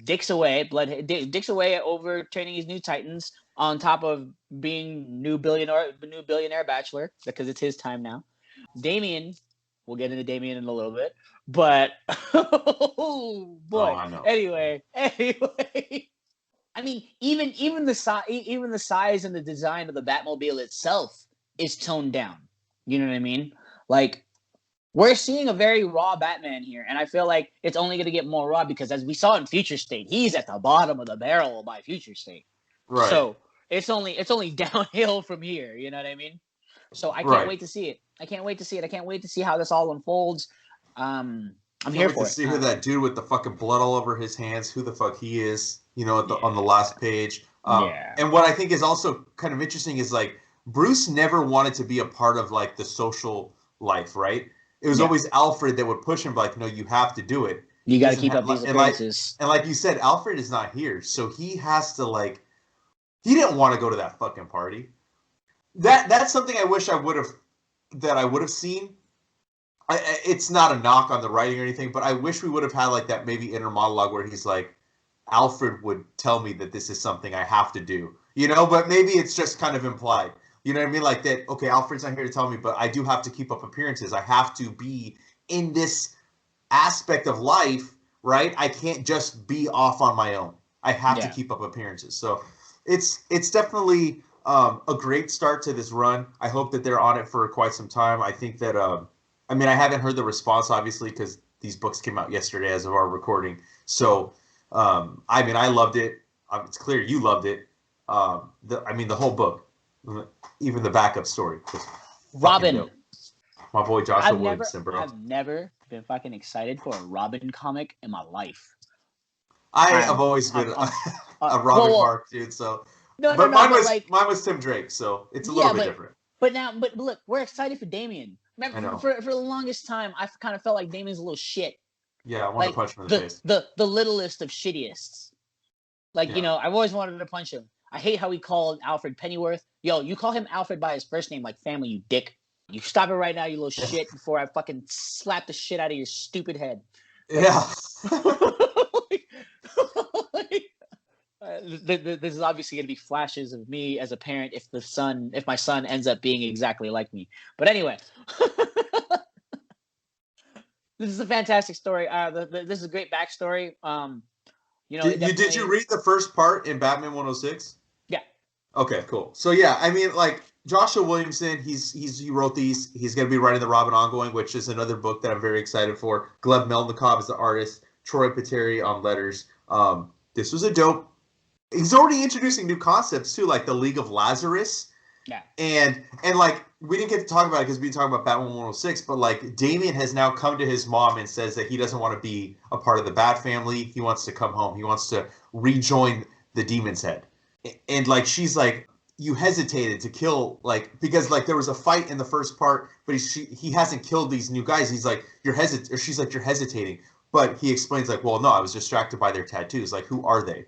Dick's away overtraining his new Titans on top of being new billionaire bachelor, because it's his time now. Damian, we'll get into Damian in a little bit, but oh boy. Oh, I know. Anyway. I mean, even the size and the design of the Batmobile itself is toned down. You know what I mean? Like, we're seeing a very raw Batman here, and I feel like it's only going to get more raw because, as we saw in Future State, he's at the bottom of the barrel by Future State. Right. So it's only downhill from here. You know what I mean? So I can't wait to see it. I can't wait to see it. I can't wait to see how this all unfolds. I'm here for it. See who that dude with the fucking blood all over his hands, who the fuck he is, you know, on the last page. And what I think is also kind of interesting is, like, Bruce never wanted to be a part of, like, the social life, right? It was always Alfred that would push him, like, no, you have to do it. You got to keep up these appearances. And like you said, Alfred is not here, so he has to, like, he didn't want to go to that fucking party. That's something I wish I would have seen. It's not a knock on the writing or anything, but I wish we would have had, like, that maybe inner monologue where he's like, Alfred would tell me that this is something I have to do, you know, but maybe it's just kind of implied. You know what I mean? Like that, okay, Alfred's not here to tell me, but I do have to keep up appearances. I have to be in this aspect of life, right? I can't just be off on my own. I have to keep up appearances. So it's definitely a great start to this run. I hope that they're on it for quite some time. I think that, I mean, I haven't heard the response, obviously, because these books came out yesterday as of our recording. So, I mean, I loved it. It's clear you loved it. I mean, the whole book. Even the backup story. Robin. My boy Joshua Williamson, bro. I've never been fucking excited for a Robin comic in my life. I have always been a Robin mark, dude. So, mine was Tim Drake, so it's a little bit different. But look, we're excited for Damian. Remember, for the longest time, I kind of felt like Damian's a little shit. Yeah, I wanted to punch him in the face. The littlest of shittiest. Like, you know, I've always wanted to punch him. I hate how he called Alfred Pennyworth. Yo, you call him Alfred by his first name like family, you dick. You stop it right now, you little shit, before I fucking slap the shit out of your stupid head. Yeah. This is obviously going to be flashes of me as a parent if my son ends up being exactly like me. But anyway, this is a fantastic story. This is a great backstory. You know, did you read the first part in Batman 106? Yeah. Okay, cool. So yeah, I mean, like, Joshua Williamson, he wrote these. He's going to be writing the Robin ongoing, which is another book that I'm very excited for. Gleb Melnikov is the artist. Troy Pateri on letters. This was a dope. He's already introducing new concepts too, like the League of Lazarus. Yeah. And like, we didn't get to talk about it because we talked about Batman 106, but like, Damian has now come to his mom and says that he doesn't want to be a part of the Bat family. He wants to come home. He wants to rejoin the Demon's Head. And like, she's like, you hesitated to kill, like, because like there was a fight in the first part, but he hasn't killed these new guys. He's like, she's like, you're hesitating. But he explains like, well, no, I was distracted by their tattoos. Like, who are they?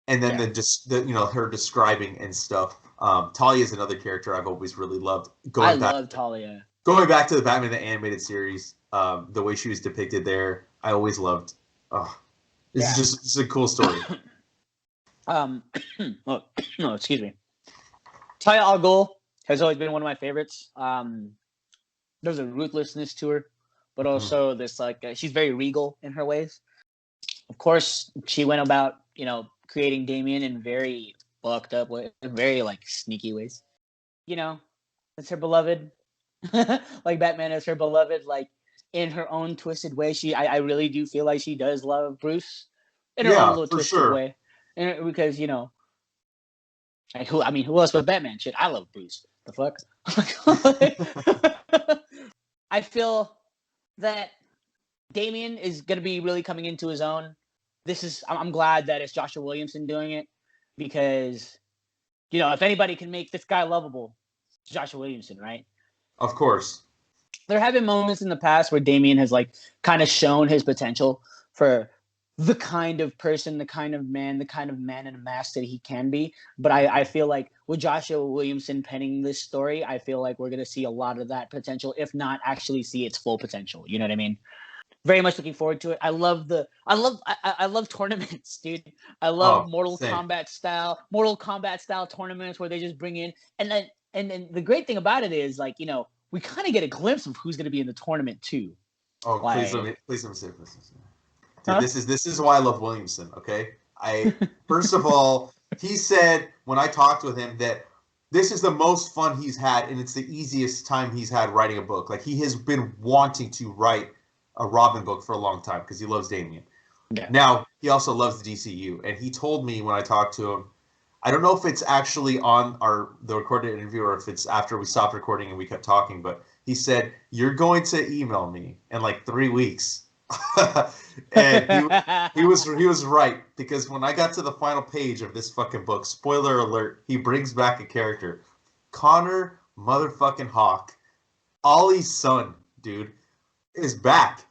And then her describing and stuff. Talia is another character I've always really loved. I love Talia. Going back to the Batman the Animated Series, the way she was depicted there, I always loved. This is a cool story. Excuse me. Talia al Ghul has always been one of my favorites. There's a ruthlessness to her, but also this like she's very regal in her ways. Of course, she went about creating Damian in very fucked up way, very like sneaky ways. You know, it's her beloved. Like Batman is her beloved, like in her own twisted way. I really do feel like she does love Bruce in her own little twisted way. And because who else but Batman? Shit, I love Bruce. The fuck? I feel that Damian is gonna be really coming into his own. I'm glad that it's Joshua Williamson doing it because, if anybody can make this guy lovable, it's Joshua Williamson, right? Of course. There have been moments in the past where Damian has like kind of shown his potential for the kind of person, the kind of man in a mask that he can be. But I feel like with Joshua Williamson penning this story, I feel like we're going to see a lot of that potential, if not actually see its full potential. You know what I mean? Very much looking forward to it. I love tournaments, dude. I love Mortal Kombat style tournaments where they just bring in and then the great thing about it is like, we kind of get a glimpse of who's going to be in the tournament too. Oh, like, please let me say this. Dude, this is why I love Williamson, okay? First of all, he said when I talked with him that this is the most fun he's had, and it's the easiest time he's had writing a book. Like, he has been wanting to write a Robin book for a long time because he loves Damian. Yeah. Now, he also loves the DCU, and he told me when I talked to him, I don't know if it's actually on the recorded interview or if it's after we stopped recording and we kept talking, but he said, you're going to email me in like 3 weeks. And he was right, because when I got to the final page of this fucking book, spoiler alert, he brings back a character, Connor motherfucking Hawk, Ollie's son, dude, is back.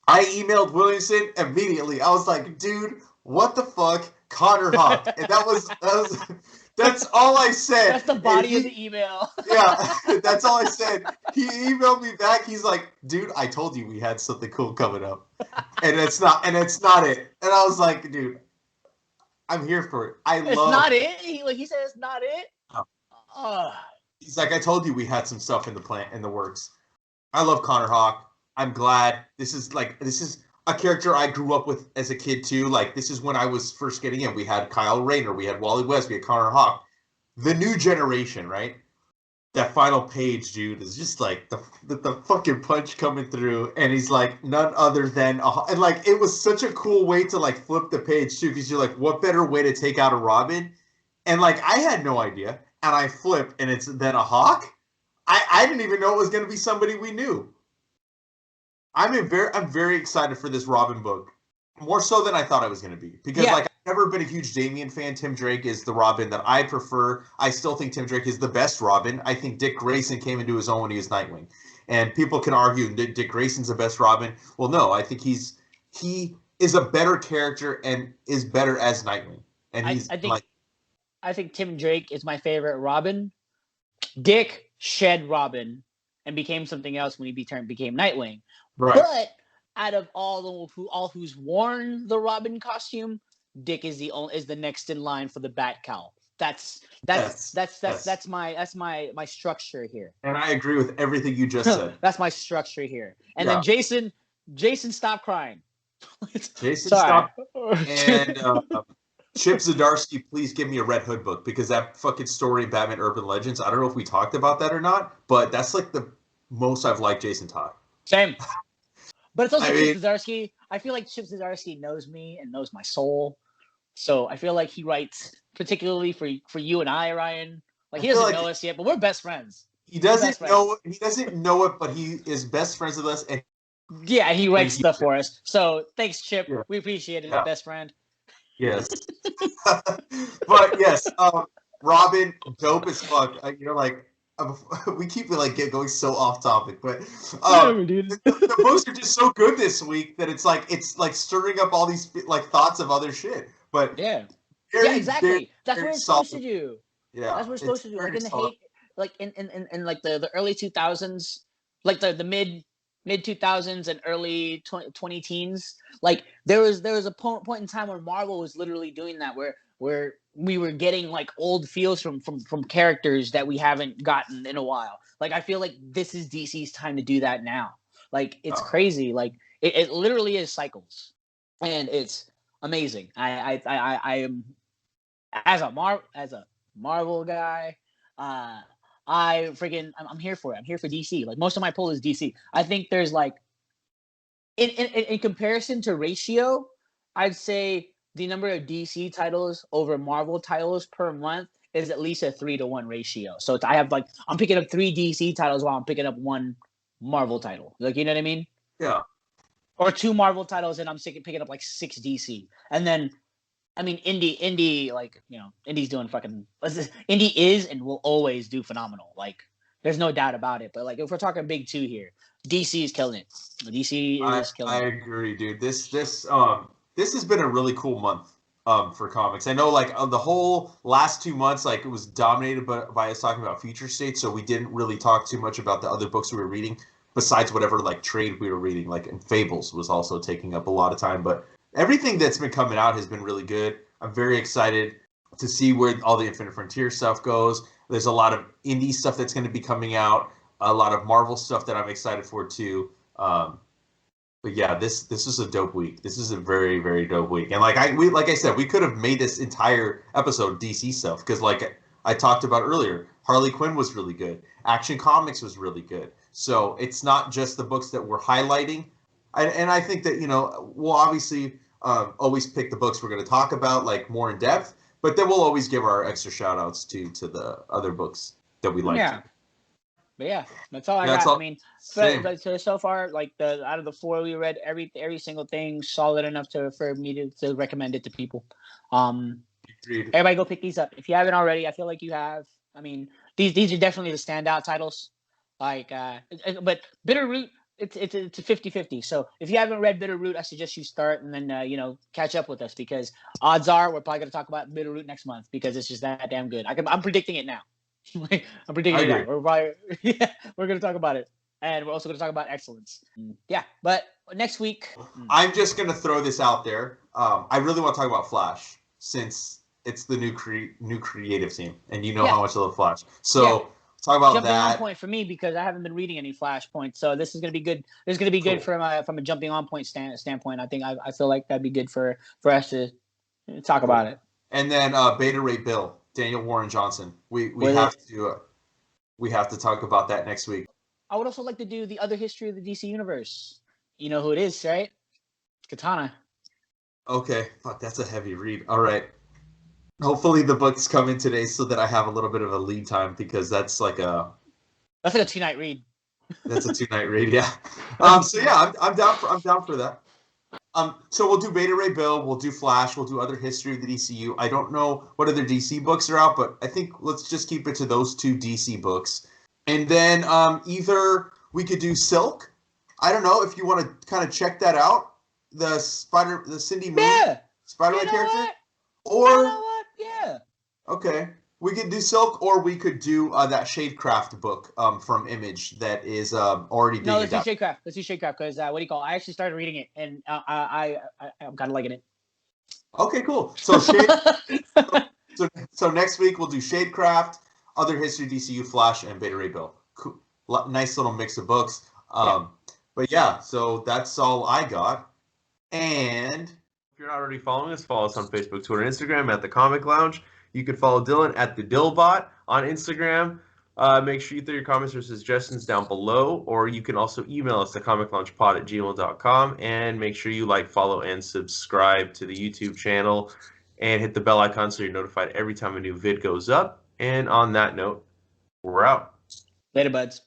I emailed Williamson immediately. I was like, dude, what the fuck, Connor Hawk? And that's all I said. That's the body of the email. Yeah, that's all I said. He emailed me back. He's like, dude, I told you we had something cool coming up. And it's not it. And I was like, dude, I'm here for it. It's not it? He said it's not it? No. He's like, I told you we had some stuff in the works. I love Connor Hawk. I'm glad. This is a character I grew up with as a kid too. Like, this is when I was first getting in. We had Kyle Rayner, we had Wally West, we had Connor Hawk. The new generation, right? That final page, dude, is just like the fucking punch coming through, and he's like none other than and like it was such a cool way to like flip the page too, because you're like, what better way to take out a Robin? And like, I had no idea, and I flip, and it's then a Hawk. I didn't even know it was going to be somebody we knew. I'm very excited for this Robin book, more so than I thought I was going to be, because like, I've never been a huge Damian fan. Tim Drake is the Robin that I prefer. I still think Tim Drake is the best Robin. I think Dick Grayson came into his own when he was Nightwing, and people can argue that Dick Grayson's the best Robin. Well, no, I think he is a better character and is better as Nightwing. And I think Tim Drake is my favorite Robin. Dick shed Robin and became something else when he became Nightwing. Right. But out of all who's worn the Robin costume, Dick is the next in line for the Bat Cowl. That's my structure here. And I agree with everything you just said. That's my structure here. And then Jason, stop crying. Jason, stop. And Chip Zdarsky, please give me a Red Hood book, because that fucking story in Batman Urban Legends, I don't know if we talked about that or not, but that's like the most I've liked Jason Todd. Same. But it's also Chip Zdarsky. I feel like Chip Zdarsky knows me and knows my soul. So I feel like he writes particularly for you and I, Ryan. Like, he doesn't know us yet, but we're best friends. He doesn't know it, but he is best friends with us. And yeah, he writes stuff for us. So thanks, Chip. Yeah. We appreciate it, best friend. Yes. But yes, Robin, dope as fuck. We keep going so off topic, but the books are just so good this week that it's like stirring up all these like thoughts of other shit. But exactly. That's what it's supposed to do. Yeah, that's what it's supposed to do. Like in the in like the early 2000s, like the mid 2000s and early 20 teens. Like there was a point in time where Marvel was literally doing that, where we were getting like old feels from characters that we haven't gotten in a while. Like, I feel like this is DC's time to do that now. Like, it's crazy. Like, it literally is cycles, and it's amazing. I am as a Marvel guy. I'm here for it. I'm here for DC. Like, most of my pull is DC. I think there's like, in comparison to ratio, I'd say the number of DC titles over Marvel titles per month is at least a 3-to-1 ratio. So I'm picking up 3 DC titles while I'm picking up 1 Marvel title. Like, you know what I mean? Yeah. Or 2 Marvel titles and I'm picking up like 6 DC. And then, I mean, Indie, like, you know, Indie's doing Indie is and will always do phenomenal. Like, there's no doubt about it. But like, if we're talking big 2 here, DC is killing it. DC is killing it. I agree, dude. This has been a really cool month for comics. I know, like, the whole last 2 months, like, it was dominated by us talking about Future State, so we didn't really talk too much about the other books we were reading, besides whatever, like, trade we were reading. Like, and Fables was also taking up a lot of time, but everything that's been coming out has been really good. I'm very excited to see where all the Infinite Frontier stuff goes. There's a lot of indie stuff that's going to be coming out, a lot of Marvel stuff that I'm excited for, too. But yeah, this is a dope week. This is a very, very dope week. And like I said, we could have made this entire episode DC stuff, because like I talked about earlier. Harley Quinn was really good. Action Comics was really good. So it's not just the books that we're highlighting. And I think that, we'll obviously always pick the books we're going to talk about, like more in depth, but then we'll always give our extra shout outs to the other books that we like. Yeah. But yeah, that's all I got. I mean, but so far, like out of the 4 we read, every single thing solid enough for me to recommend it to people. Everybody go pick these up if you haven't already. I feel like you have. I mean, these are definitely the standout titles. Like, but Bitterroot, it's a 50-50. So if you haven't read Bitterroot, I suggest you start and then catch up with us, because odds are we're probably gonna talk about Bitterroot next month because it's just that damn good. I'm predicting it now. I'm predicting it. We're going to talk about it, and we're also going to talk about excellence. Yeah, but next week, I'm just going to throw this out there. I really want to talk about Flash, since it's the new creative team, and how much I love Flash. So talk about jumping that. On point for me, because I haven't been reading any Flash points, so this is going to be good. This is going to be good from a jumping on point standpoint. I feel like that'd be good for us to talk about it. And then Beta Ray Bill. Daniel Warren Johnson. We have to talk about that next week. I would also like to do the other history of the DC universe. You know who it is, right? Katana. Okay, fuck, that's a heavy read. All right. Hopefully the books come in today so that I have a little bit of a lead time, because that's like a 2-night read. That's a 2-night read, yeah. So yeah, I'm down for that. So we'll do Beta Ray Bill, we'll do Flash, we'll do other history of the DCU. I don't know what other DC books are out, but I think let's just keep it to those 2 DC books. And then either we could do Silk. I don't know if you want to kind of check that out. The Cindy Moon Spider-Man character. What? Or you know what? Yeah. Okay. We could do Silk, or we could do that Shadecraft book from Image that is already being adapted. Let's do Shadecraft. Because I actually started reading it, and I'm kind of liking it. Okay, cool. So so next week we'll do Shadecraft, Other History DCU, Flash, and Beta Ray Bill. Cool. Nice little mix of books. But yeah, so that's all I got. And if you're not already following us, follow us on Facebook, Twitter, and Instagram at The Comic Lounge. You can follow Dylan at the Dillbot on Instagram. Make sure you throw your comments or suggestions down below, or you can also email us at thecomicloungepod@gmail.com, and make sure you like, follow, and subscribe to the YouTube channel, and hit the bell icon so you're notified every time a new vid goes up. And on that note, we're out. Later, buds.